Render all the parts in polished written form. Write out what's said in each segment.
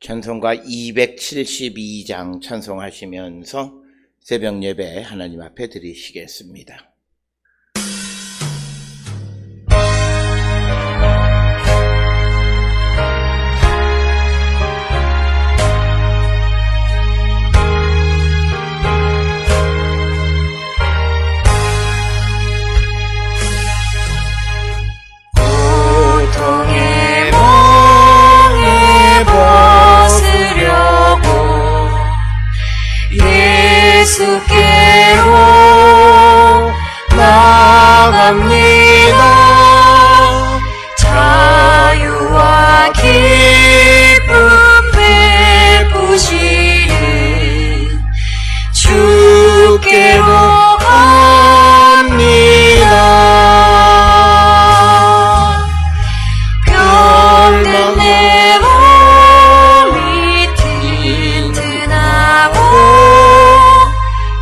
찬송가 272장 찬송하시면서 새벽 예배 하나님 앞에 드리시겠습니다. 예수께로 나갑니다. 자유와 기쁨 베푸시는 주께로 갑니다. 별된 내 몸이 튼튼하고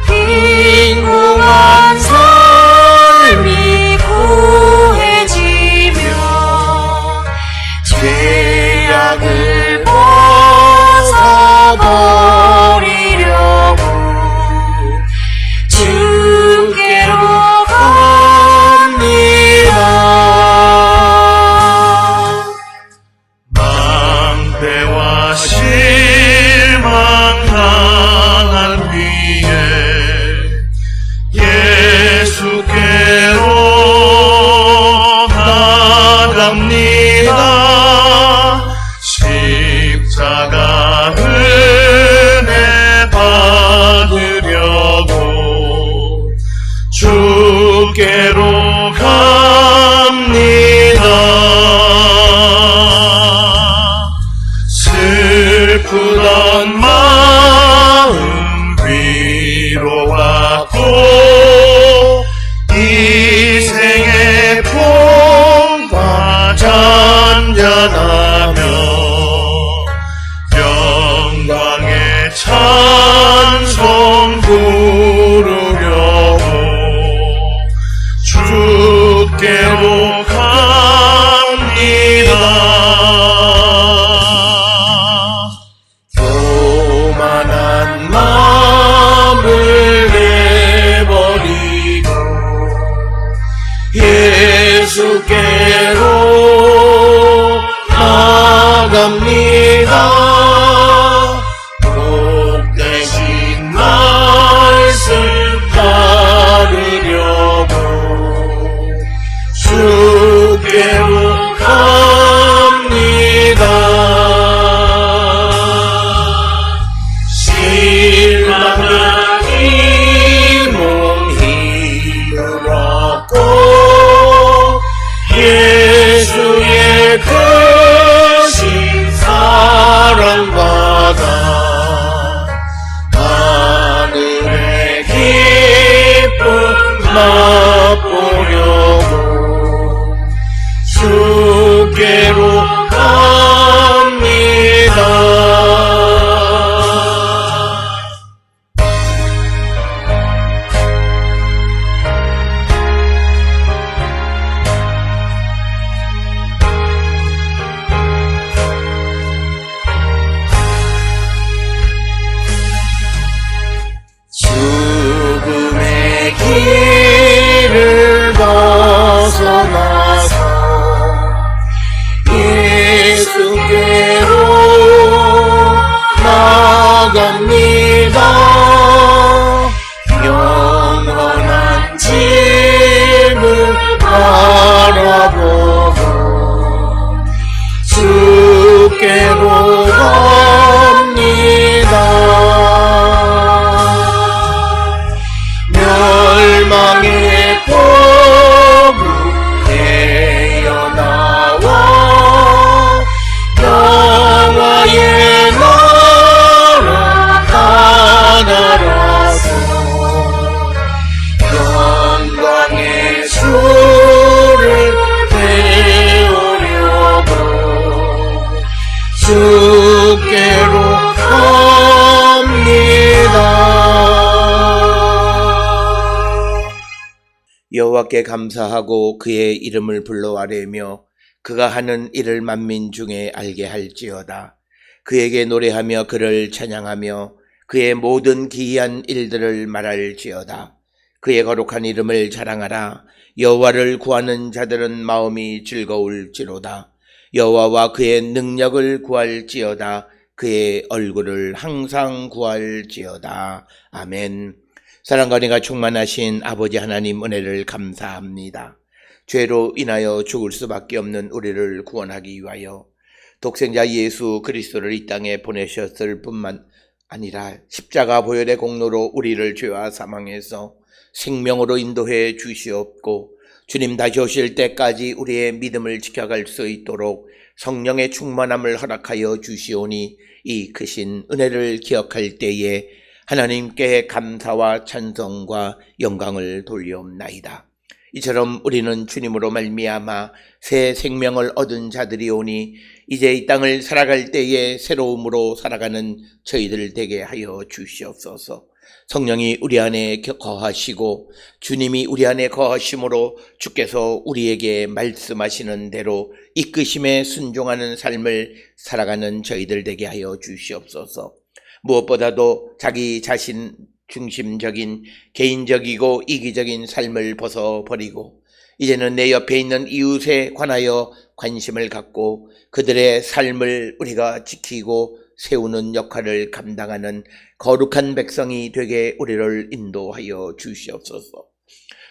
빈궁한 삶이 구해지며 죄악을 벗어버리려고 주께로 갑니다. 망대와 실망 당한 뒤에 예수께로 나갑니다. 십자가 은혜 받으려고 주께로 갑니다. 슬프던 마음 위로받고 이 생의 봄과 잔잔하며 영광의 찬송 부르려고 주께로 갑니다. 교만한 마음을 내버리고 예수께로 나갑니다. 복되신 말씀 따르려고 주께로 갑니다. 실망한 이 몸 힘을 얻고 예수의 크신 사랑받아 하늘의 기쁨 맛보려고 주께로 갑니다. 죽음의 길을 벗어나서 예수께로 나갑니다. 영원한 집을 바라보고 주께로 갑니다. 멸망의 포구 헤어나와 영화의 나라 하나라서 영광의 주를 배우려고 주께로 갑니다. 여호와께 감사하고 그의 이름을 불러 아뢰며 그가 하는 일을 만민 중에 알게 할지어다. 그에게 노래하며 그를 찬양하며 그의 모든 기이한 일들을 말할지어다. 그의 거룩한 이름을 자랑하라. 여호와를 구하는 자들은 마음이 즐거울지로다. 여호와와 그의 능력을 구할지어다. 그의 얼굴을 항상 구할지어다. 아멘. 사랑과 은혜가 충만하신 아버지 하나님 은혜를 감사합니다. 죄로 인하여 죽을 수밖에 없는 우리를 구원하기 위하여 독생자 예수 그리스도를 이 땅에 보내셨을 뿐만 아니라 십자가 보혈의 공로로 우리를 죄와 사망에서 생명으로 인도해 주시옵고 주님 다시 오실 때까지 우리의 믿음을 지켜갈 수 있도록 성령의 충만함을 허락하여 주시오니 이 크신 은혜를 기억할 때에 하나님께 감사와 찬송과 영광을 돌려옵나이다. 이처럼 우리는 주님으로 말미암아 새 생명을 얻은 자들이오니 이제 이 땅을 살아갈 때에 새로움으로 살아가는 저희들 되게 하여 주시옵소서. 성령이 우리 안에 거하시고 주님이 우리 안에 거하심으로 주께서 우리에게 말씀하시는 대로 이끄심에 순종하는 삶을 살아가는 저희들 되게 하여 주시옵소서. 무엇보다도 자기 자신 중심적인 개인적이고 이기적인 삶을 벗어버리고 이제는 내 옆에 있는 이웃에 관하여 관심을 갖고 그들의 삶을 우리가 지키고 세우는 역할을 감당하는 거룩한 백성이 되게 우리를 인도하여 주시옵소서.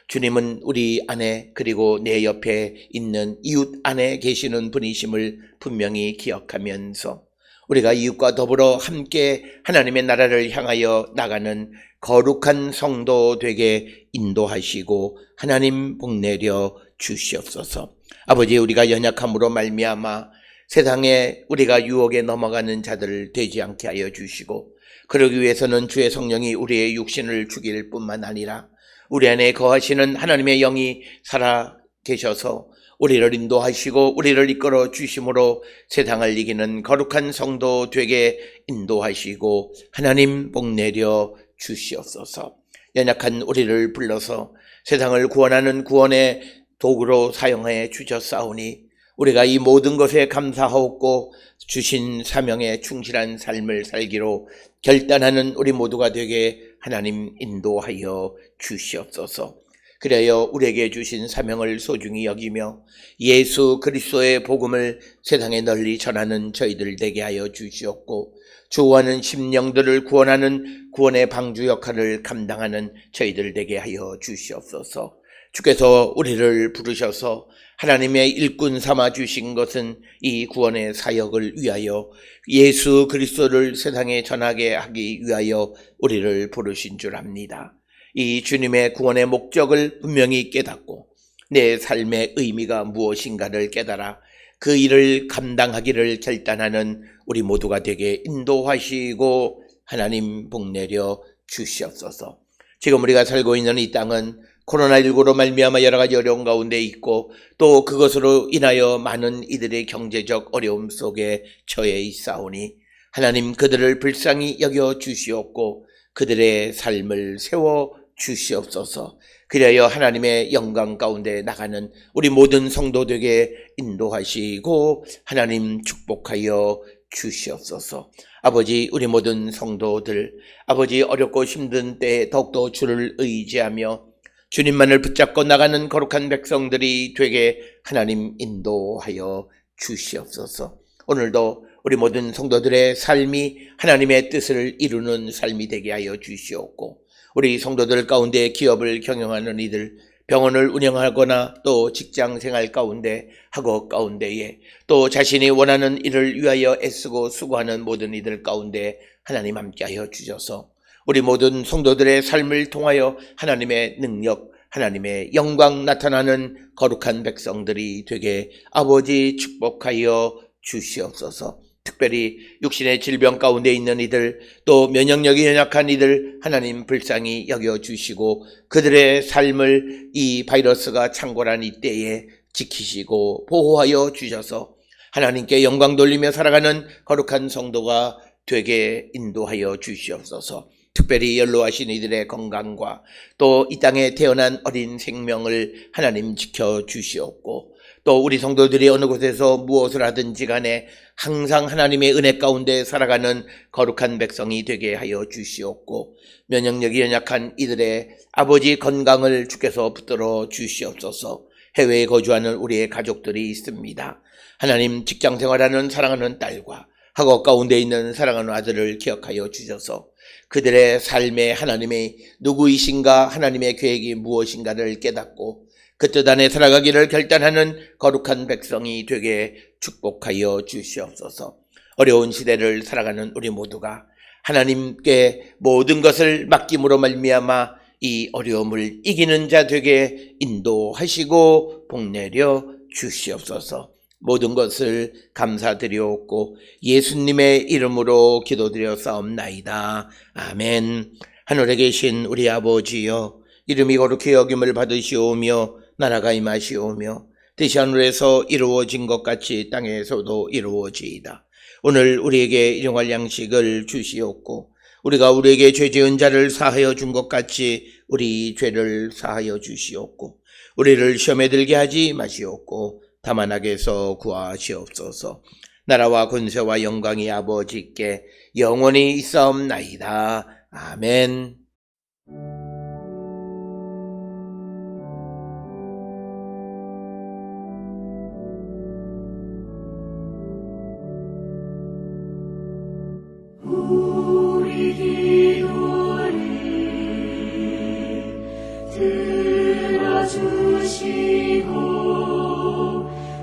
주님은 우리 안에 그리고 내 옆에 있는 이웃 안에 계시는 분이심을 분명히 기억하면서 우리가 이웃과 더불어 함께 하나님의 나라를 향하여 나가는 거룩한 성도 되게 인도하시고 하나님 복내려 주시옵소서. 아버지, 우리가 연약함으로 말미암아 세상에 우리가 유혹에 넘어가는 자들 되지 않게 하여 주시고 그러기 위해서는 주의 성령이 우리의 육신을 죽일 뿐만 아니라 우리 안에 거하시는 하나님의 영이 살아 계셔서 우리를 인도하시고 우리를 이끌어 주심으로 세상을 이기는 거룩한 성도 되게 인도하시고 하나님 복내려 주시옵소서. 연약한 우리를 불러서 세상을 구원하는 구원의 도구로 사용해 주셨사오니 우리가 이 모든 것에 감사하옵고 주신 사명에 충실한 삶을 살기로 결단하는 우리 모두가 되게 하나님 인도하여 주시옵소서. 그래야 우리에게 주신 사명을 소중히 여기며 예수 그리스도의 복음을 세상에 널리 전하는 저희들 되게 하여 주시옵고 주와는 심령들을 구원하는 구원의 방주 역할을 감당하는 저희들 되게 하여 주시옵소서. 주께서 우리를 부르셔서 하나님의 일꾼 삼아 주신 것은 이 구원의 사역을 위하여 예수 그리스도를 세상에 전하게 하기 위하여 우리를 부르신 줄 압니다. 이 주님의 구원의 목적을 분명히 깨닫고 내 삶의 의미가 무엇인가를 깨달아 그 일을 감당하기를 결단하는 우리 모두가 되게 인도하시고 하나님 복내려 주시옵소서. 지금 우리가 살고 있는 이 땅은 코로나19로 말미암아 여러 가지 어려운 가운데 있고 또 그것으로 인하여 많은 이들의 경제적 어려움 속에 처해 있사오니 하나님 그들을 불쌍히 여겨 주시옵고 그들의 삶을 세워 주시옵소서. 그리하여 하나님의 영광 가운데 나가는 우리 모든 성도들에게 인도하시고 하나님 축복하여 주시옵소서. 아버지, 우리 모든 성도들 아버지 어렵고 힘든 때에 더욱더 주를 의지하며 주님만을 붙잡고 나가는 거룩한 백성들이 되게 하나님 인도하여 주시옵소서. 오늘도 우리 모든 성도들의 삶이 하나님의 뜻을 이루는 삶이 되게 하여 주시옵고 우리 성도들 가운데 기업을 경영하는 이들, 병원을 운영하거나 또 직장 생활 가운데 학업 가운데에 또 자신이 원하는 일을 위하여 애쓰고 수고하는 모든 이들 가운데 하나님 함께하여 주셔서 우리 모든 성도들의 삶을 통하여 하나님의 능력, 하나님의 영광 나타나는 거룩한 백성들이 되게 아버지 축복하여 주시옵소서. 특별히 육신의 질병 가운데 있는 이들 또 면역력이 연약한 이들 하나님 불쌍히 여겨주시고 그들의 삶을 이 바이러스가 창궐한 이때에 지키시고 보호하여 주셔서 하나님께 영광 돌리며 살아가는 거룩한 성도가 되게 인도하여 주시옵소서. 특별히 연로하신 이들의 건강과 또 이 땅에 태어난 어린 생명을 하나님 지켜주시옵고 또 우리 성도들이 어느 곳에서 무엇을 하든지 간에 항상 하나님의 은혜 가운데 살아가는 거룩한 백성이 되게 하여 주시옵고, 면역력이 연약한 이들의 아버지 건강을 주께서 붙들어 주시옵소서. 해외에 거주하는 우리의 가족들이 있습니다. 하나님, 직장 생활하는 사랑하는 딸과 학업 가운데 있는 사랑하는 아들을 기억하여 주셔서 그들의 삶에 하나님의 누구이신가, 하나님의 계획이 무엇인가를 깨닫고 그 뜻 안에 살아가기를 결단하는 거룩한 백성이 되게 축복하여 주시옵소서. 어려운 시대를 살아가는 우리 모두가 하나님께 모든 것을 맡김으로 말미암아 이 어려움을 이기는 자 되게 인도하시고 복내려 주시옵소서. 모든 것을 감사드리옵고 예수님의 이름으로 기도드렸사옵나이다. 아멘. 하늘에 계신 우리 아버지여, 이름이 거룩히 여김을 받으시오며 나라가 임하시오며 뜻이 하늘에서 이루어진 것 같이 땅에서도 이루어지이다. 오늘 우리에게 일용할 양식을 주시옵고 우리가 우리에게 죄 지은 자를 사하여 준 것 같이 우리 죄를 사하여 주시옵고 우리를 시험에 들게 하지 마시옵고 다만 악에서 구하시옵소서. 나라와 권세와 영광이 아버지께 영원히 있사옵나이다. 아멘. 우리 기도를 들어주시고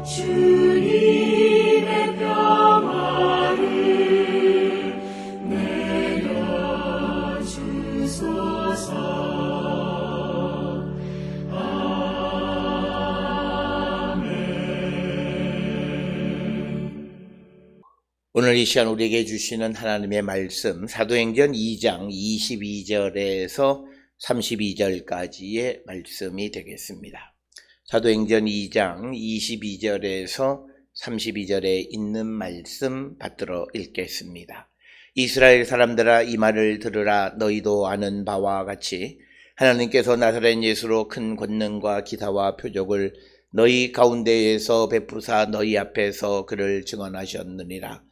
주님의 평화를 내려주소서. 오늘 이 시간 우리에게 주시는 하나님의 말씀, 사도행전 2장 22절에서 32절까지의 말씀이 되겠습니다. 사도행전 2장 22절에서 32절에 있는 말씀 받들어 읽겠습니다. 이스라엘 사람들아, 이 말을 들으라. 너희도 아는 바와 같이 하나님께서 나사렛 예수로 큰 권능과 기사와 표적을 너희 가운데에서 베푸사 너희 앞에서 그를 증언하셨느니라.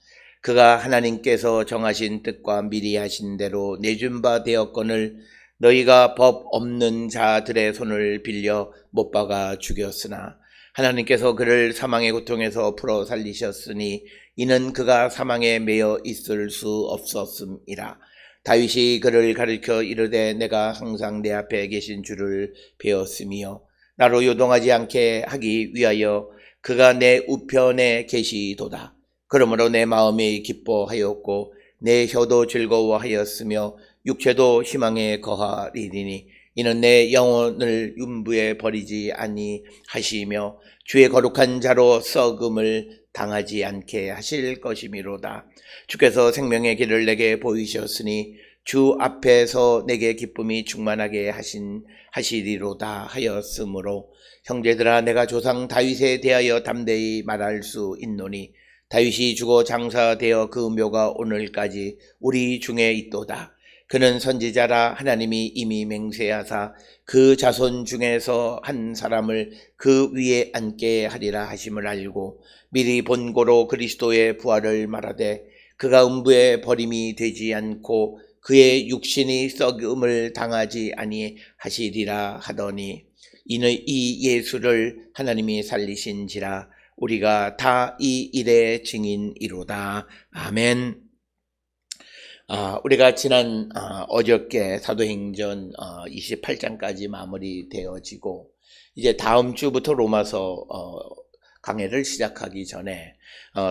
그가 하나님께서 정하신 뜻과 미리 하신 대로 내준 바 되었거늘 너희가 법 없는 자들의 손을 빌려 못 박아 죽였으나 하나님께서 그를 사망의 고통에서 풀어 살리셨으니 이는 그가 사망에 매여 있을 수 없었음이라. 다윗이 그를 가르쳐 이르되 내가 항상 내 앞에 계신 주를 배웠으며 나로 요동하지 않게 하기 위하여 그가 내 우편에 계시도다. 그러므로 내 마음이 기뻐하였고 내 혀도 즐거워하였으며 육체도 희망에 거하리니 이는 내 영혼을 윤부에 버리지 아니하시며 주의 거룩한 자로 썩음을 당하지 않게 하실 것이미로다. 주께서 생명의 길을 내게 보이셨으니 주 앞에서 내게 기쁨이 충만하게 하시리로다 하였으므로 형제들아, 내가 조상 다윗에 대하여 담대히 말할 수 있노니 다윗이 죽어 장사되어 그 묘가 오늘까지 우리 중에 있도다. 그는 선지자라. 하나님이 이미 맹세하사 그 자손 중에서 한 사람을 그 위에 앉게 하리라 하심을 알고 미리 본고로 그리스도의 부활을 말하되 그가 음부에 버림이 되지 않고 그의 육신이 썩음을 당하지 아니하시리라 하더니 이는 이 예수를 하나님이 살리신지라. 우리가 다 이 일의 증인이로다. 아멘. 우리가 지난 어저께 사도행전 28장까지 마무리되어지고 이제 다음 주부터 로마서 강해를 시작하기 전에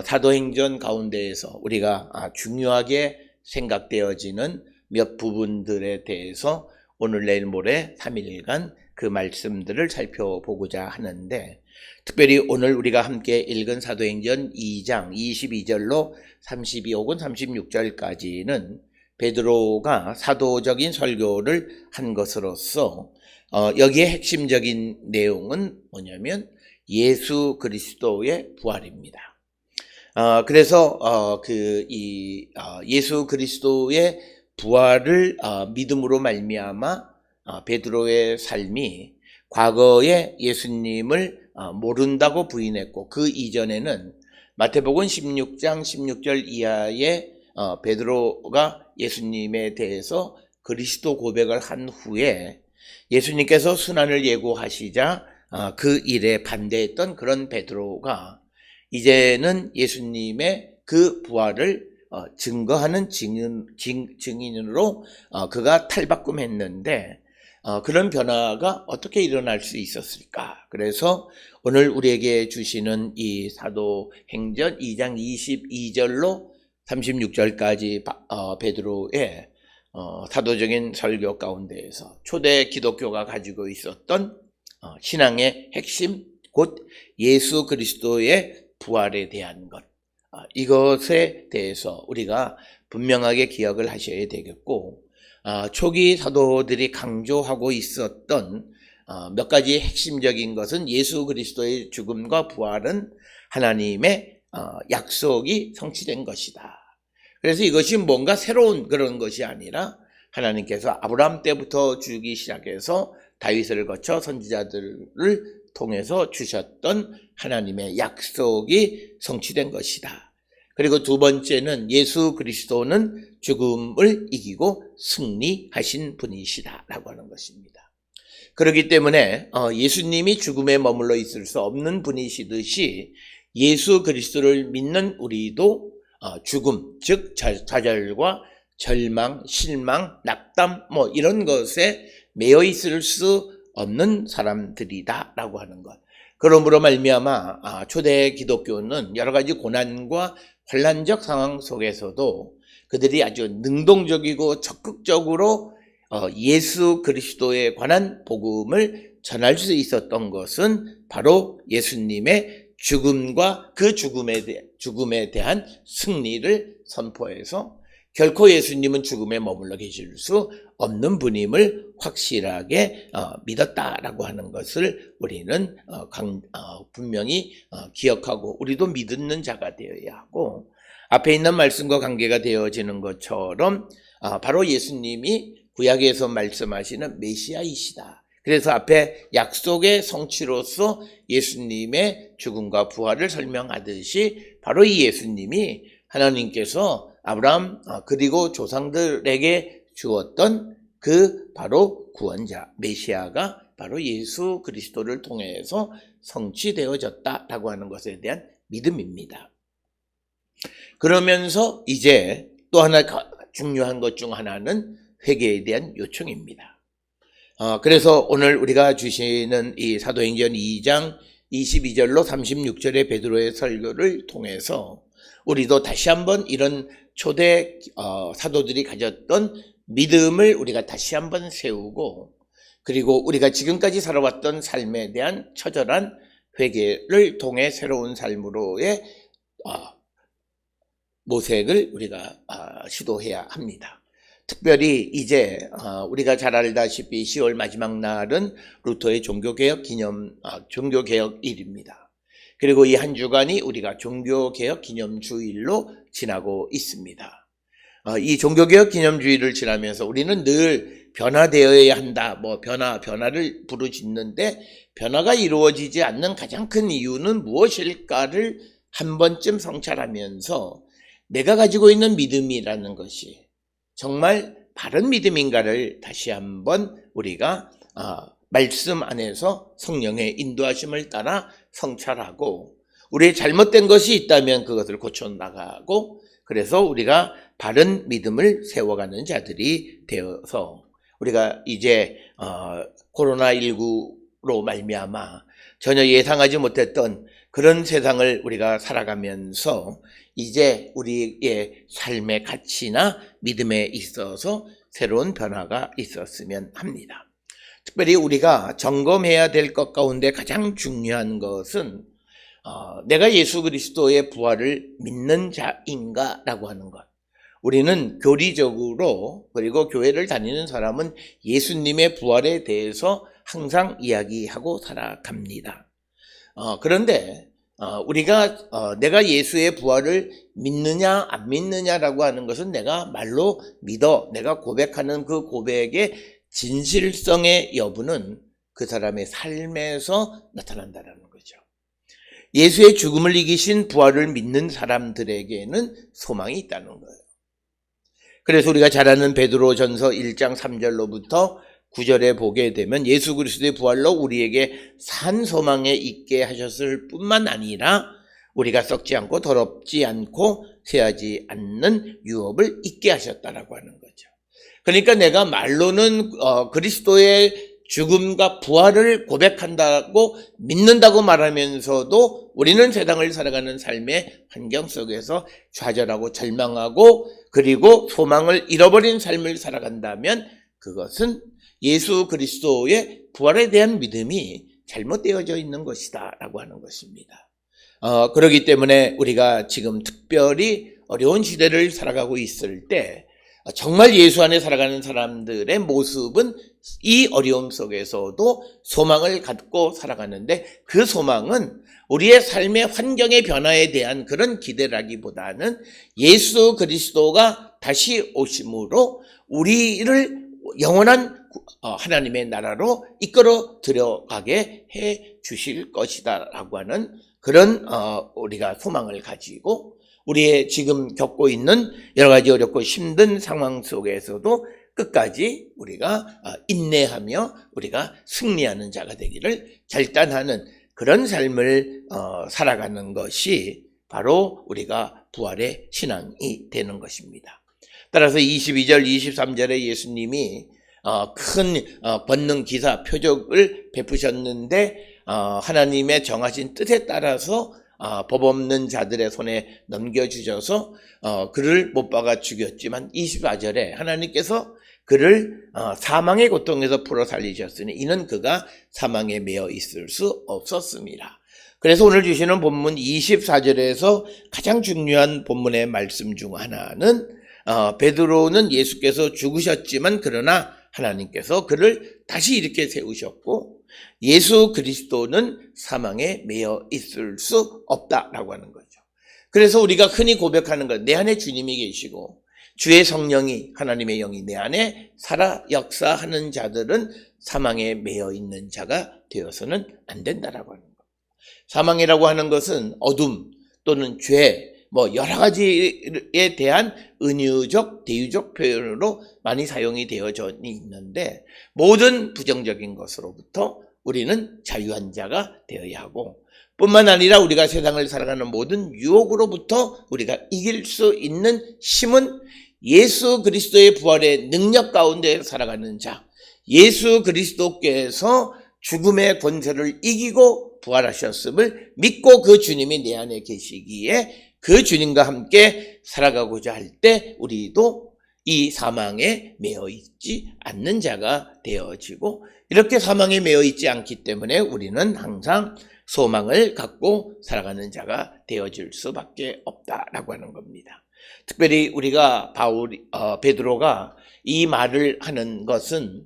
사도행전 가운데에서 우리가 중요하게 생각되어지는 몇 부분들에 대해서 오늘 내일 모레 3일간 그 말씀들을 살펴보고자 하는데, 특별히 오늘 우리가 함께 읽은 사도행전 2장 22절로 32 혹은 36절까지는 베드로가 사도적인 설교를 한 것으로서 여기에 핵심적인 내용은 뭐냐면 예수 그리스도의 부활입니다. 그래서 예수 그리스도의 부활을 믿음으로 말미암아 베드로의 삶이 과거에 예수님을 모른다고 부인했고, 그 이전에는 마태복음 16장 16절 이하에 베드로가 예수님에 대해서 그리스도 고백을 한 후에 예수님께서 순환을 예고하시자 그 일에 반대했던 그런 베드로가 이제는 예수님의 그 부활을 증거하는 증인으로 그가 탈바꿈했는데, 그런 변화가 어떻게 일어날 수 있었을까? 그래서 오늘 우리에게 주시는 이 사도행전 2장 22절로 36절까지 베드로의 사도적인 설교 가운데에서 초대 기독교가 가지고 있었던 신앙의 핵심, 곧 예수 그리스도의 부활에 대한 것, 이것에 대해서 우리가 분명하게 기억을 하셔야 되겠고, 초기 사도들이 강조하고 있었던 몇 가지 핵심적인 것은 예수 그리스도의 죽음과 부활은 하나님의 약속이 성취된 것이다. 그래서 이것이 뭔가 새로운 그런 것이 아니라 하나님께서 아브라함 때부터 주기 시작해서 다윗을 거쳐 선지자들을 통해서 주셨던 하나님의 약속이 성취된 것이다. 그리고 두 번째는 예수 그리스도는 죽음을 이기고 승리하신 분이시다 라고 하는 것입니다. 그렇기 때문에 예수님이 죽음에 머물러 있을 수 없는 분이시듯이 예수 그리스도를 믿는 우리도 죽음, 즉 좌절과 절망, 실망, 낙담 이런 것에 매여 있을 수 없는 사람들이다 라고 하는 것. 그러므로 말미암아 초대 기독교는 여러 가지 고난과 환란적 상황 속에서도 그들이 아주 능동적이고 적극적으로 예수 그리스도에 관한 복음을 전할 수 있었던 것은 바로 예수님의 죽음과 그 죽음에 대한 승리를 선포해서 결코 예수님은 죽음에 머물러 계실 수 없는 분임을 확실하게 믿었다라고 하는 것을 우리는 분명히 기억하고 우리도 믿는 자가 되어야 하고, 앞에 있는 말씀과 관계가 되어지는 것처럼 바로 예수님이 구약에서 말씀하시는 메시아이시다. 그래서 앞에 약속의 성취로서 예수님의 죽음과 부활을 설명하듯이 바로 이 예수님이 하나님께서 아브라함 그리고 조상들에게 주었던 그 바로 구원자 메시아가 바로 예수 그리스도를 통해서 성취되어졌다라고 하는 것에 대한 믿음입니다. 그러면서 이제 또 하나 중요한 것 중 하나는 회개에 대한 요청입니다. 그래서 오늘 우리가 주시는 이 사도행전 2장 22절로 36절의 베드로의 설교를 통해서 우리도 다시 한번 이런 초대 사도들이 가졌던 믿음을 우리가 다시 한번 세우고, 그리고 우리가 지금까지 살아왔던 삶에 대한 처절한 회개를 통해 새로운 삶으로의 모색을 우리가 시도해야 합니다. 특별히 이제 우리가 잘 알다시피 10월 마지막 날은 루터의 종교개혁일입니다. 그리고 이 한 주간이 우리가 종교개혁 기념주일로 지나고 있습니다. 이 종교개혁 기념주일을 지나면서 우리는 늘 변화되어야 한다, 변화를 부르짖는데 변화가 이루어지지 않는 가장 큰 이유는 무엇일까를 한 번쯤 성찰하면서 내가 가지고 있는 믿음이라는 것이 정말 바른 믿음인가를 다시 한번 우리가 말씀 안에서 성령의 인도하심을 따라 성찰하고, 우리의 잘못된 것이 있다면 그것을 고쳐나가고, 그래서 우리가 바른 믿음을 세워가는 자들이 되어서 우리가 이제 코로나19로 말미암아 전혀 예상하지 못했던 그런 세상을 우리가 살아가면서 이제 우리의 삶의 가치나 믿음에 있어서 새로운 변화가 있었으면 합니다. 특별히 우리가 점검해야 될 것 가운데 가장 중요한 것은 내가 예수 그리스도의 부활을 믿는 자인가라고 하는 것. 우리는 교리적으로, 그리고 교회를 다니는 사람은 예수님의 부활에 대해서 항상 이야기하고 살아갑니다. 그런데 우리가 내가 예수의 부활을 믿느냐 안 믿느냐라고 하는 것은 내가 말로 믿어, 내가 고백하는 그 고백의 진실성의 여부는 그 사람의 삶에서 나타난다는 거죠. 예수의 죽음을 이기신 부활을 믿는 사람들에게는 소망이 있다는 거예요. 그래서 우리가 잘 아는 베드로전서 1장 3절로부터 9절에 보게 되면 예수 그리스도의 부활로 우리에게 산 소망에 있게 하셨을 뿐만 아니라 우리가 썩지 않고 더럽지 않고 쇠하지 않는 유업을 있게 하셨다라고 하는 거죠. 그러니까 내가 말로는 그리스도의 죽음과 부활을 고백한다고 믿는다고 말하면서도 우리는 세상을 살아가는 삶의 환경 속에서 좌절하고 절망하고 그리고 소망을 잃어버린 삶을 살아간다면 그것은 예수 그리스도의 부활에 대한 믿음이 잘못되어져 있는 것이다 라고 하는 것입니다. 그렇기 때문에 우리가 지금 특별히 어려운 시대를 살아가고 있을 때 정말 예수 안에 살아가는 사람들의 모습은 이 어려움 속에서도 소망을 갖고 살아가는데 그 소망은 우리의 삶의 환경의 변화에 대한 그런 기대라기보다는 예수 그리스도가 다시 오심으로 우리를 영원한 하나님의 나라로 이끌어 들어가게 해 주실 것이다 라고 하는 그런 우리가 소망을 가지고 우리의 지금 겪고 있는 여러 가지 어렵고 힘든 상황 속에서도 끝까지 우리가 인내하며 우리가 승리하는 자가 되기를 결단하는 그런 삶을 살아가는 것이 바로 우리가 부활의 신앙이 되는 것입니다. 따라서 22절, 23절에 예수님이 큰 권능 기사 표적을 베푸셨는데 하나님의 정하신 뜻에 따라서 법 없는 자들의 손에 넘겨주셔서 그를 못 박아 죽였지만 24절에 하나님께서 그를 사망의 고통에서 풀어 살리셨으니 이는 그가 사망에 매여 있을 수 없었습니다. 그래서 오늘 주시는 본문 24절에서 가장 중요한 본문의 말씀 중 하나는 베드로는 예수께서 죽으셨지만 그러나 하나님께서 그를 다시 이렇게 세우셨고 예수 그리스도는 사망에 매여 있을 수 없다라고 하는 거죠. 그래서 우리가 흔히 고백하는 것, 내 안에 주님이 계시고 주의 성령이 하나님의 영이 내 안에 살아 역사하는 자들은 사망에 매여 있는 자가 되어서는 안 된다라고 하는 것. 사망이라고 하는 것은 어둠 또는 죄, 여러 가지에 대한 은유적, 대유적 표현으로 많이 사용이 되어져 있는데 모든 부정적인 것으로부터 우리는 자유한 자가 되어야 하고 뿐만 아니라 우리가 세상을 살아가는 모든 유혹으로부터 우리가 이길 수 있는 힘은 예수 그리스도의 부활의 능력 가운데 살아가는 자, 예수 그리스도께서 죽음의 권세를 이기고 부활하셨음을 믿고 그 주님이 내 안에 계시기에 그 주님과 함께 살아가고자 할 때 우리도 이 사망에 매여 있지 않는 자가 되어지고 이렇게 사망에 매여 있지 않기 때문에 우리는 항상 소망을 갖고 살아가는 자가 되어질 수밖에 없다라고 하는 겁니다. 특별히 우리가 베드로가 이 말을 하는 것은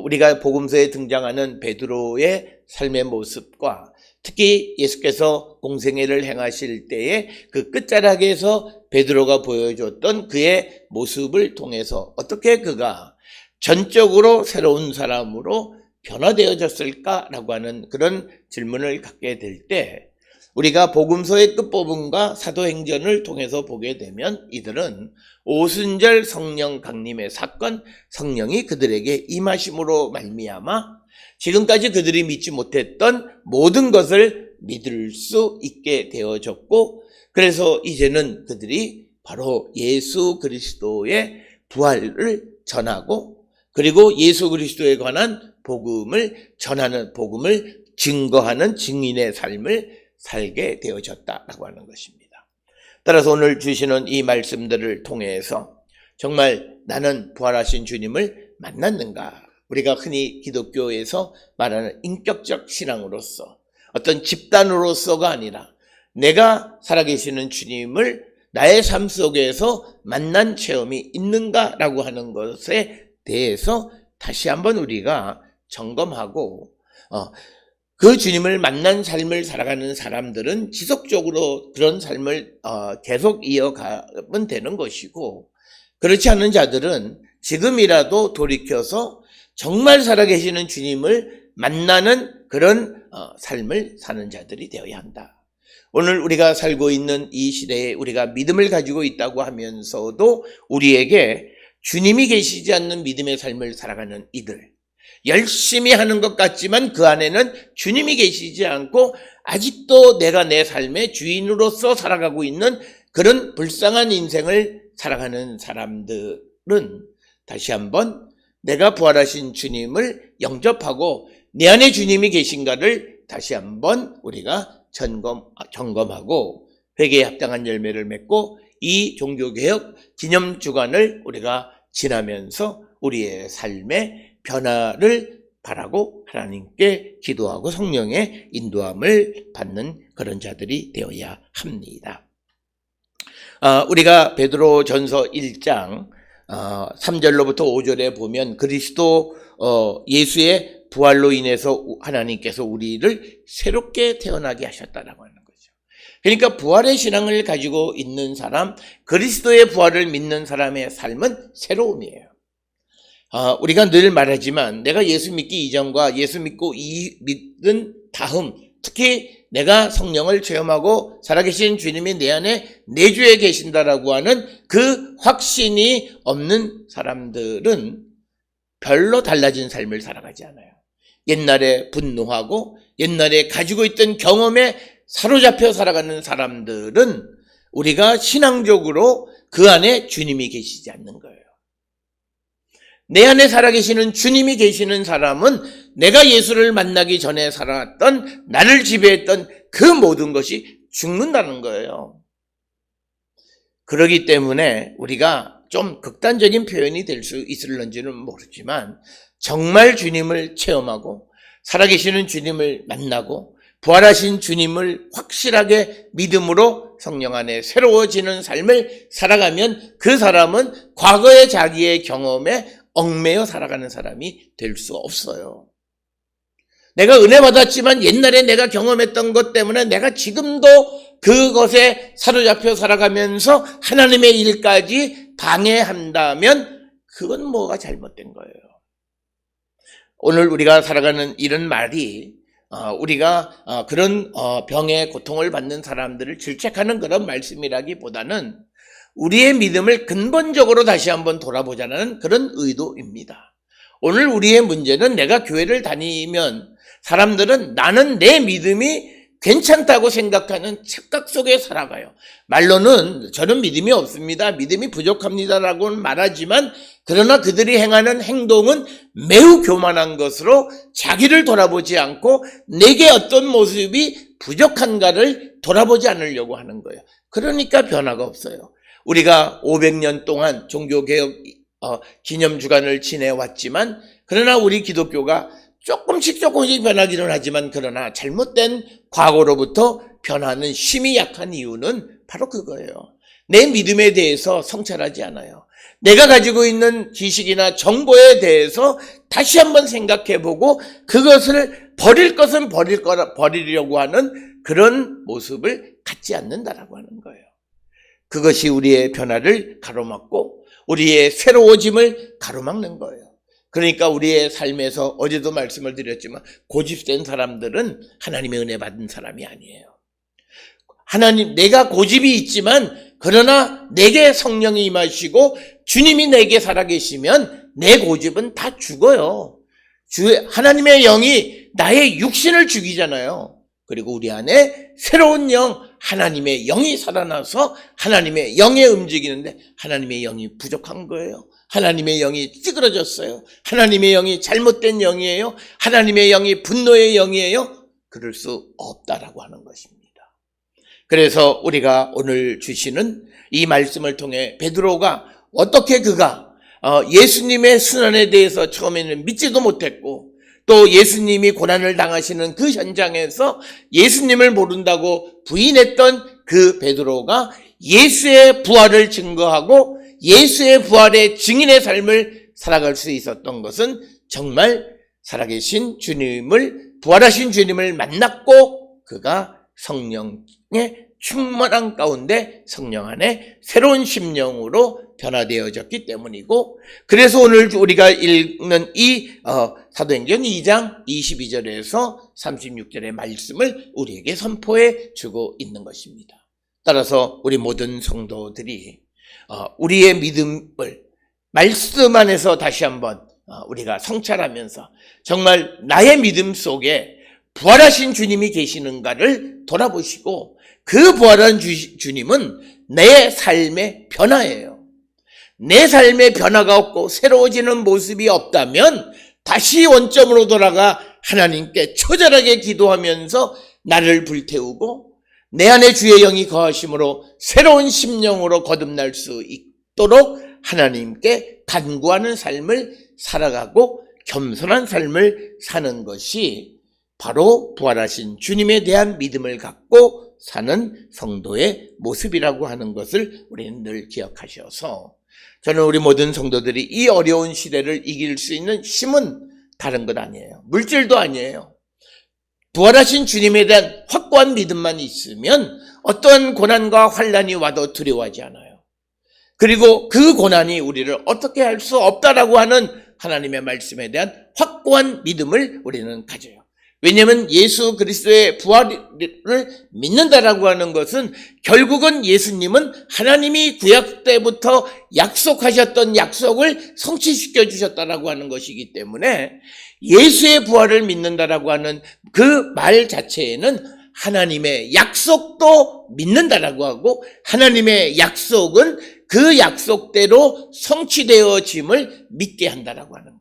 우리가 복음서에 등장하는 베드로의 삶의 모습과 특히 예수께서 공생애를 행하실 때에 그 끝자락에서 베드로가 보여줬던 그의 모습을 통해서 어떻게 그가 전적으로 새로운 사람으로 변화되어졌을까라고 하는 그런 질문을 갖게 될 때 우리가 복음서의 끝부분과 사도행전을 통해서 보게 되면 이들은 오순절 성령 강림의 사건, 성령이 그들에게 임하심으로 말미암아 지금까지 그들이 믿지 못했던 모든 것을 믿을 수 있게 되어졌고 그래서 이제는 그들이 바로 예수 그리스도의 부활을 전하고 그리고 예수 그리스도에 관한 복음을 전하는 복음을 증거하는 증인의 삶을 살게 되어졌다라고 하는 것입니다. 따라서 오늘 주시는 이 말씀들을 통해서 정말 나는 부활하신 주님을 만났는가? 우리가 흔히 기독교에서 말하는 인격적 신앙으로서 어떤 집단으로서가 아니라 내가 살아계시는 주님을 나의 삶 속에서 만난 체험이 있는가라고 하는 것에 대해서 다시 한번 우리가 점검하고 그 주님을 만난 삶을 살아가는 사람들은 지속적으로 그런 삶을 계속 이어가면 되는 것이고 그렇지 않은 자들은 지금이라도 돌이켜서 정말 살아계시는 주님을 만나는 그런 삶을 사는 자들이 되어야 한다. 오늘 우리가 살고 있는 이 시대에 우리가 믿음을 가지고 있다고 하면서도 우리에게 주님이 계시지 않는 믿음의 삶을 살아가는 이들, 열심히 하는 것 같지만 그 안에는 주님이 계시지 않고 아직도 내가 내 삶의 주인으로서 살아가고 있는 그런 불쌍한 인생을 살아가는 사람들은 다시 한번 내가 부활하신 주님을 영접하고 내 안에 주님이 계신가를 다시 한번 우리가 점검하고 회개에 합당한 열매를 맺고 이 종교개혁 기념주간을 우리가 지나면서 우리의 삶의 변화를 바라고 하나님께 기도하고 성령의 인도함을 받는 그런 자들이 되어야 합니다. 우리가 베드로전서 1장 3절로부터 5절에 보면 그리스도 예수의 부활로 인해서 하나님께서 우리를 새롭게 태어나게 하셨다라고 하는 거죠. 그러니까 부활의 신앙을 가지고 있는 사람, 그리스도의 부활을 믿는 사람의 삶은 새로움이에요. 우리가 늘 말하지만 내가 예수 믿기 이전과 예수 믿고 믿은 다음, 특히 내가 성령을 체험하고 살아계신 주님이 내 안에 내주에 계신다라고 하는 그 확신이 없는 사람들은 별로 달라진 삶을 살아가지 않아요. 옛날에 분노하고 옛날에 가지고 있던 경험에 사로잡혀 살아가는 사람들은 우리가 신앙적으로 그 안에 주님이 계시지 않는 거예요. 내 안에 살아계시는 주님이 계시는 사람은 내가 예수를 만나기 전에 살아왔던 나를 지배했던 그 모든 것이 죽는다는 거예요. 그렇기 때문에 우리가 좀 극단적인 표현이 될 수 있을런지는 모르지만 정말 주님을 체험하고 살아계시는 주님을 만나고 부활하신 주님을 확실하게 믿음으로 성령 안에 새로워지는 삶을 살아가면 그 사람은 과거의 자기의 경험에 얽매여 살아가는 사람이 될 수 없어요. 내가 은혜 받았지만 옛날에 내가 경험했던 것 때문에 내가 지금도 그것에 사로잡혀 살아가면서 하나님의 일까지 방해한다면 그건 뭐가 잘못된 거예요. 오늘 우리가 살아가는 이런 말이 우리가 그런 병의 고통을 받는 사람들을 질책하는 그런 말씀이라기보다는 우리의 믿음을 근본적으로 다시 한번 돌아보자는 그런 의도입니다. 오늘 우리의 문제는 내가 교회를 다니면 사람들은 나는 내 믿음이 괜찮다고 생각하는 착각 속에 살아가요. 말로는 저는 믿음이 없습니다, 믿음이 부족합니다라고는 말하지만 그러나 그들이 행하는 행동은 매우 교만한 것으로 자기를 돌아보지 않고 내게 어떤 모습이 부족한가를 돌아보지 않으려고 하는 거예요. 그러니까 변화가 없어요. 우리가 500년 동안 종교개혁 기념주간을 지내왔지만 그러나 우리 기독교가 조금씩 변하기는 하지만 그러나 잘못된 과거로부터 변화는 심히 약한 이유는 바로 그거예요. 내 믿음에 대해서 성찰하지 않아요. 내가 가지고 있는 지식이나 정보에 대해서 다시 한번 생각해보고 그것을 버릴 것은 버리려고 하는 그런 모습을 갖지 않는다라고 하는 거예요. 그것이 우리의 변화를 가로막고 우리의 새로워짐을 가로막는 거예요. 그러니까 우리의 삶에서 어제도 말씀을 드렸지만 고집센 사람들은 하나님의 은혜 받은 사람이 아니에요. 내가 고집이 있지만 그러나 내게 성령이 임하시고 주님이 내게 살아계시면 내 고집은 다 죽어요. 하나님의 영이 나의 육신을 죽이잖아요. 그리고 우리 안에 새로운 영, 하나님의 영이 살아나서 하나님의 영에 움직이는데 하나님의 영이 부족한 거예요. 하나님의 영이 찌그러졌어요. 하나님의 영이 잘못된 영이에요. 하나님의 영이 분노의 영이에요. 그럴 수 없다라고 하는 것입니다. 그래서 우리가 오늘 주시는 이 말씀을 통해 베드로가 어떻게 그가 예수님의 순환에 대해서 처음에는 믿지도 못했고 또 예수님이 고난을 당하시는 그 현장에서 예수님을 모른다고 부인했던 그 베드로가 예수의 부활을 증거하고 예수의 부활의 증인의 삶을 살아갈 수 있었던 것은 정말 살아계신 주님을, 부활하신 주님을 만났고 그가 성령의 충만한 가운데 성령 안에 새로운 심령으로 변화되어졌기 때문이고, 그래서 오늘 우리가 읽는 이 사도행전 2장 22절에서 36절의 말씀을 우리에게 선포해 주고 있는 것입니다. 따라서 우리 모든 성도들이 우리의 믿음을 말씀 안에서 다시 한번 우리가 성찰하면서 정말 나의 믿음 속에 부활하신 주님이 계시는가를 돌아보시고, 그 부활한 주님은 내 삶의 변화예요. 내 삶의 변화가 없고 새로워지는 모습이 없다면 다시 원점으로 돌아가 하나님께 처절하게 기도하면서 나를 불태우고 내 안에 주의 영이 거하심으로 새로운 심령으로 거듭날 수 있도록 하나님께 간구하는 삶을 살아가고 겸손한 삶을 사는 것이 바로 부활하신 주님에 대한 믿음을 갖고 사는 성도의 모습이라고 하는 것을 우리는 늘 기억하셔서, 저는 우리 모든 성도들이 이 어려운 시대를 이길 수 있는 힘은 다른 것 아니에요. 물질도 아니에요. 부활하신 주님에 대한 확고한 믿음만 있으면 어떠한 고난과 환난이 와도 두려워하지 않아요. 그리고 그 고난이 우리를 어떻게 할 수 없다라고 하는 하나님의 말씀에 대한 확고한 믿음을 우리는 가져요. 왜냐하면 예수 그리스도의 부활을 믿는다라고 하는 것은 결국은 예수님은 하나님이 구약 때부터 약속하셨던 약속을 성취시켜 주셨다라고 하는 것이기 때문에, 예수의 부활을 믿는다라고 하는 그 말 자체에는 하나님의 약속도 믿는다라고 하고, 하나님의 약속은 그 약속대로 성취되어짐을 믿게 한다라고 하는 거예요.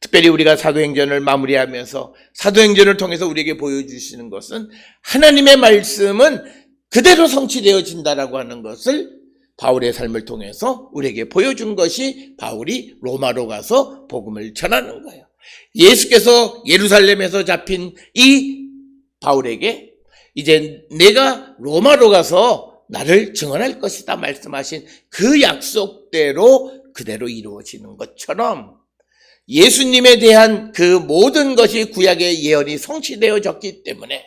특별히 우리가 사도행전을 마무리하면서 사도행전을 통해서 우리에게 보여주시는 것은 하나님의 말씀은 그대로 성취되어진다라고 하는 것을 바울의 삶을 통해서 우리에게 보여준 것이 바울이 로마로 가서 복음을 전하는 거예요. 예수께서 예루살렘에서 잡힌 이 바울에게 이제 내가 로마로 가서 나를 증언할 것이다 말씀하신 그 약속대로 그대로 이루어지는 것처럼, 예수님에 대한 그 모든 것이 구약의 예언이 성취되어졌기 때문에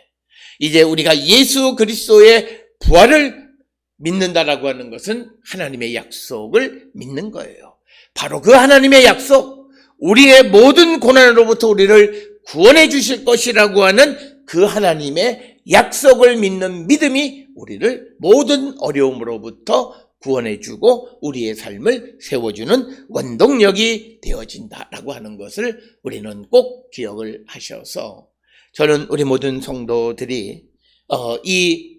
이제 우리가 예수 그리스도의 부활을 믿는다라고 하는 것은 하나님의 약속을 믿는 거예요. 바로 그 하나님의 약속, 우리의 모든 고난으로부터 우리를 구원해 주실 것이라고 하는 그 하나님의 약속을 믿는 믿음이 우리를 모든 어려움으로부터 구원해주고 우리의 삶을 세워주는 원동력이 되어진다라고 하는 것을 우리는 꼭 기억을 하셔서, 저는 우리 모든 성도들이 이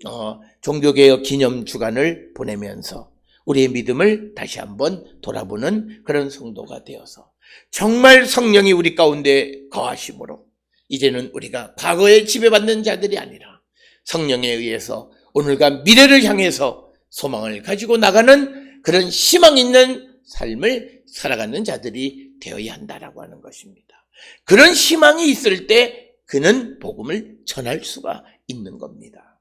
종교개혁 기념 주간을 보내면서 우리의 믿음을 다시 한번 돌아보는 그런 성도가 되어서, 정말 성령이 우리 가운데 거하심으로 이제는 우리가 과거에 지배받는 자들이 아니라 성령에 의해서 오늘과 미래를 향해서 소망을 가지고 나가는 그런 희망 있는 삶을 살아가는 자들이 되어야 한다라고 하는 것입니다. 그런 희망이 있을 때 그는 복음을 전할 수가 있는 겁니다.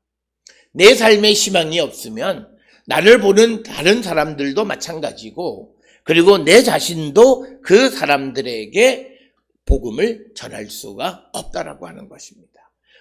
내 삶에 희망이 없으면 나를 보는 다른 사람들도 마찬가지고, 그리고 내 자신도 그 사람들에게 복음을 전할 수가 없다라고 하는 것입니다.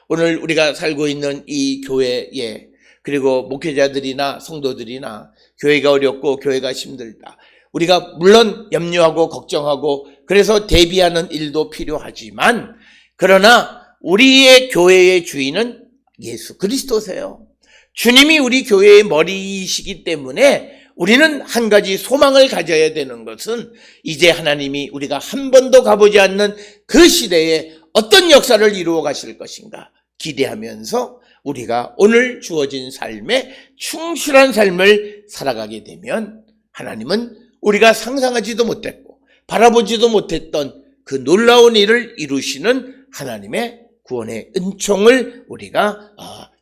오늘 우리가 살고 있는 이 교회에, 그리고 목회자들이나 성도들이나 교회가 어렵고 교회가 힘들다, 우리가 물론 염려하고 걱정하고 그래서 대비하는 일도 필요하지만, 그러나 우리의 교회의 주인은 예수 그리스도세요. 주님이 우리 교회의 머리이시기 때문에 우리는 한 가지 소망을 가져야 되는 것은, 이제 하나님이 우리가 한 번도 가보지 않는 그 시대에 어떤 역사를 이루어 가실 것인가 기대하면서 우리가 오늘 주어진 삶에 충실한 삶을 살아가게 되면, 하나님은 우리가 상상하지도 못했고 바라보지도 못했던 그 놀라운 일을 이루시는 하나님의 구원의 은총을 우리가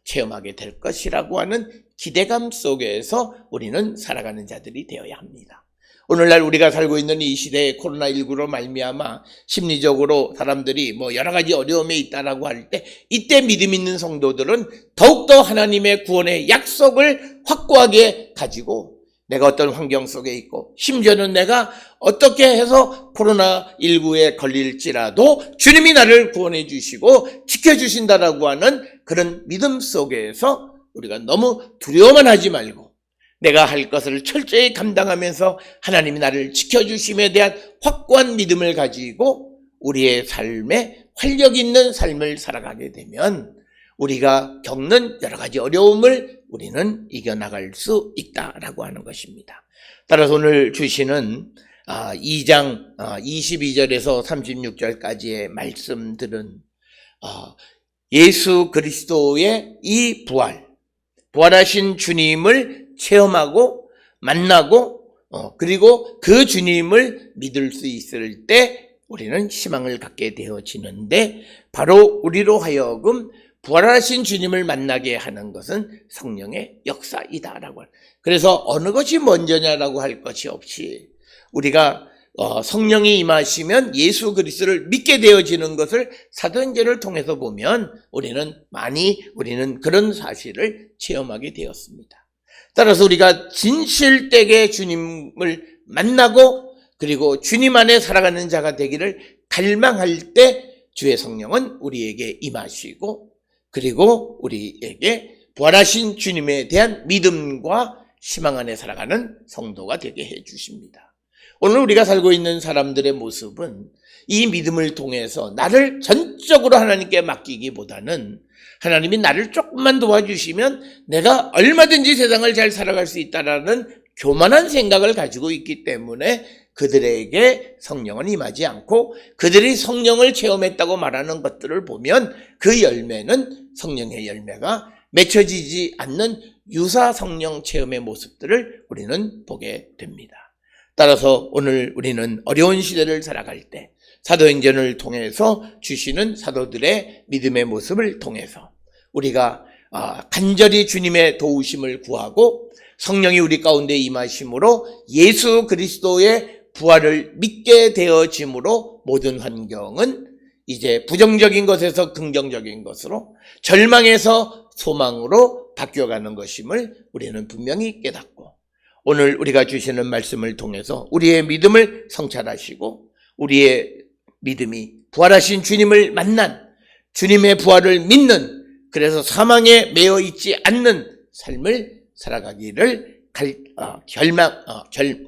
체험하게 될 것이라고 하는 기대감 속에서 우리는 살아가는 자들이 되어야 합니다. 오늘날 우리가 살고 있는 이 시대에 코로나19로 말미암아 심리적으로 사람들이 여러 가지 어려움에 있다라고 할 때, 이때 믿음 있는 성도들은 더욱더 하나님의 구원의 약속을 확고하게 가지고, 내가 어떤 환경 속에 있고 심지어는 내가 어떻게 해서 코로나19에 걸릴지라도 주님이 나를 구원해 주시고 지켜주신다라고 하는 그런 믿음 속에서 우리가 너무 두려워만 하지 말고 내가 할 것을 철저히 감당하면서 하나님이 나를 지켜주심에 대한 확고한 믿음을 가지고 우리의 삶에 활력 있는 삶을 살아가게 되면 우리가 겪는 여러 가지 어려움을 우리는 이겨나갈 수 있다라고 하는 것입니다. 따라서 오늘 주시는 2장 22절에서 36절까지의 말씀들은 예수 그리스도의 이 부활하신 주님을 체험하고 만나고 그리고 그 주님을 믿을 수 있을 때 우리는 희망을 갖게 되어지는데 바로 우리로 하여금 부활하신 주님을 만나게 하는 것은 성령의 역사이다라고. 그래서 어느 것이 먼저냐라고 할 것이 없이 우리가 성령이 임하시면 예수 그리스도를 믿게 되어지는 것을 사도행전을 통해서 보면 우리는 그런 사실을 체험하게 되었습니다. 따라서 우리가 진실되게 주님을 만나고 그리고 주님 안에 살아가는 자가 되기를 갈망할 때 주의 성령은 우리에게 임하시고 그리고 우리에게 부활하신 주님에 대한 믿음과 희망 안에 살아가는 성도가 되게 해 주십니다. 오늘 우리가 살고 있는 사람들의 모습은 이 믿음을 통해서 나를 전적으로 하나님께 맡기기보다는 하나님이 나를 조금만 도와주시면 내가 얼마든지 세상을 잘 살아갈 수 있다라는 교만한 생각을 가지고 있기 때문에 그들에게 성령은 임하지 않고 그들이 성령을 체험했다고 말하는 것들을 보면 그 열매는 성령의 열매가 맺혀지지 않는 유사 성령 체험의 모습들을 우리는 보게 됩니다. 따라서 오늘 우리는 어려운 시대를 살아갈 때 사도행전을 통해서 주시는 사도들의 믿음의 모습을 통해서 우리가 간절히 주님의 도우심을 구하고 성령이 우리 가운데 임하심으로 예수 그리스도의 부활을 믿게 되어짐으로 모든 환경은 이제 부정적인 것에서 긍정적인 것으로 절망에서 소망으로 바뀌어가는 것임을 우리는 분명히 깨닫고 오늘 우리가 주시는 말씀을 통해서 우리의 믿음을 성찰하시고 우리의 믿음이 부활하신 주님을 만난 주님의 부활을 믿는 그래서 사망에 매여 있지 않는 삶을 살아가기를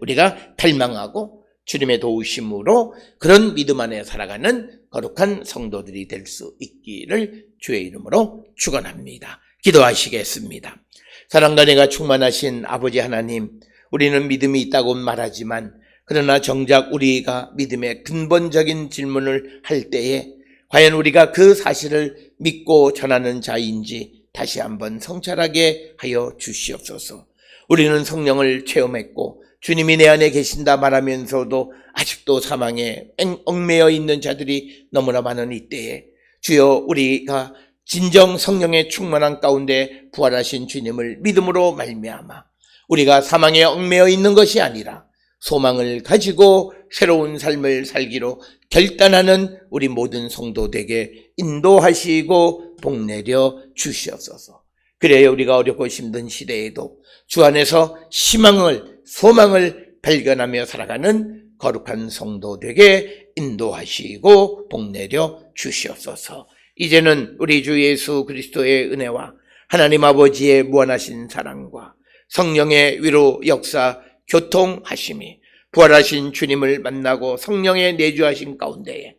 우리가 갈망하고 주님의 도우심으로 그런 믿음 안에 살아가는 거룩한 성도들이 될 수 있기를 주의 이름으로 축원합니다. 기도하시겠습니다. 사랑과 은혜가 충만하신 아버지 하나님, 우리는 믿음이 있다고 말하지만 그러나 정작 우리가 믿음의 근본적인 질문을 할 때에 과연 우리가 그 사실을 믿고 전하는 자인지 다시 한번 성찰하게 하여 주시옵소서. 우리는 성령을 체험했고 주님이 내 안에 계신다 말하면서도 아직도 사망에 얽매여 있는 자들이 너무나 많은 이때에 주여 우리가 진정 성령의 충만한 가운데 부활하신 주님을 믿음으로 말미암아 우리가 사망에 얽매여 있는 것이 아니라 소망을 가지고 새로운 삶을 살기로 결단하는 우리 모든 성도들에게 인도하시고 복내려 주시옵소서. 그래야 우리가 어렵고 힘든 시대에도 주 안에서 희망을, 소망을 발견하며 살아가는 거룩한 성도들에게 인도하시고 복내려 주시옵소서. 이제는 우리 주 예수 그리스도의 은혜와 하나님 아버지의 무한하신 사랑과 성령의 위로 역사 교통하심이 부활하신 주님을 만나고 성령의 내주하신 가운데에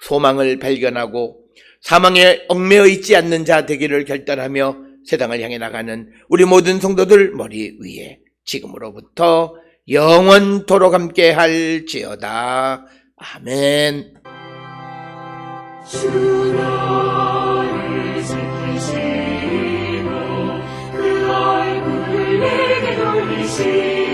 소망을 발견하고 사망에 얽매여 있지 않는 자 되기를 결단하며 세상을 향해 나가는 우리 모든 성도들 머리 위에 지금으로부터 영원토록 함께 할지어다. 아멘. 주 나를 지키시고 그 얼굴을 내게 돌리시고